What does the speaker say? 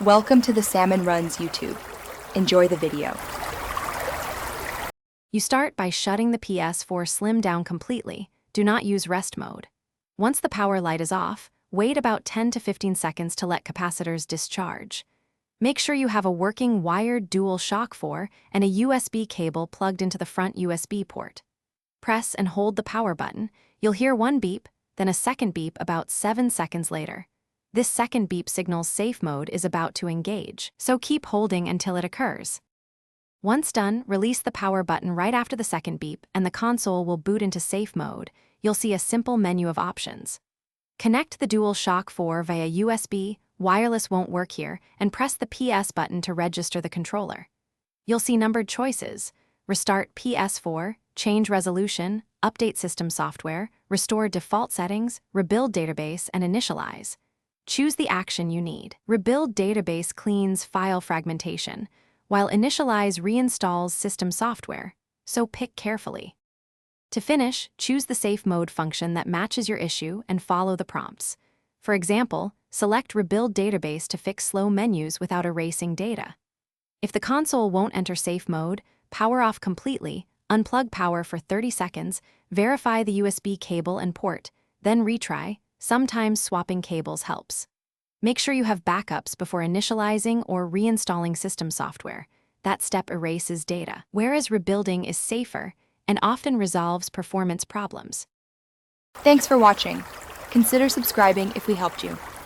Welcome to the Salmon Runs YouTube. Enjoy the video. You start by shutting the PS4 Slim down completely. Do not use rest mode. Once the power light is off, wait about 10 to 15 seconds to let capacitors discharge. Make sure you have a working wired dual shock 4 and a USB cable plugged into the front USB port. Press and hold the power button. You'll hear one beep, then a second beep about 7 seconds later. This second beep signals safe mode is about to engage, so keep holding until it occurs. Once done, release the power button right after the second beep and the console will boot into safe mode. You'll see a simple menu of options. Connect the dual shock 4 via USB, wireless won't work here, and press the PS button to register the controller. You'll see numbered choices: restart PS4, change resolution, update system software, restore default settings, rebuild database, and initialize. Choose the action you need. Rebuild database cleans file fragmentation, while initialize reinstalls system software, so pick carefully. To finish, choose the safe mode function that matches your issue and follow the prompts. For example, select Rebuild Database to fix slow menus without erasing data. If the console won't enter safe mode, power off completely, unplug power for 30 seconds, verify the USB cable and port, then retry. Sometimes swapping cables helps. Make sure you have backups before initializing or reinstalling system software. That step erases data, whereas rebuilding is safer and often resolves performance problems. Thanks for watching. Consider subscribing if we helped you.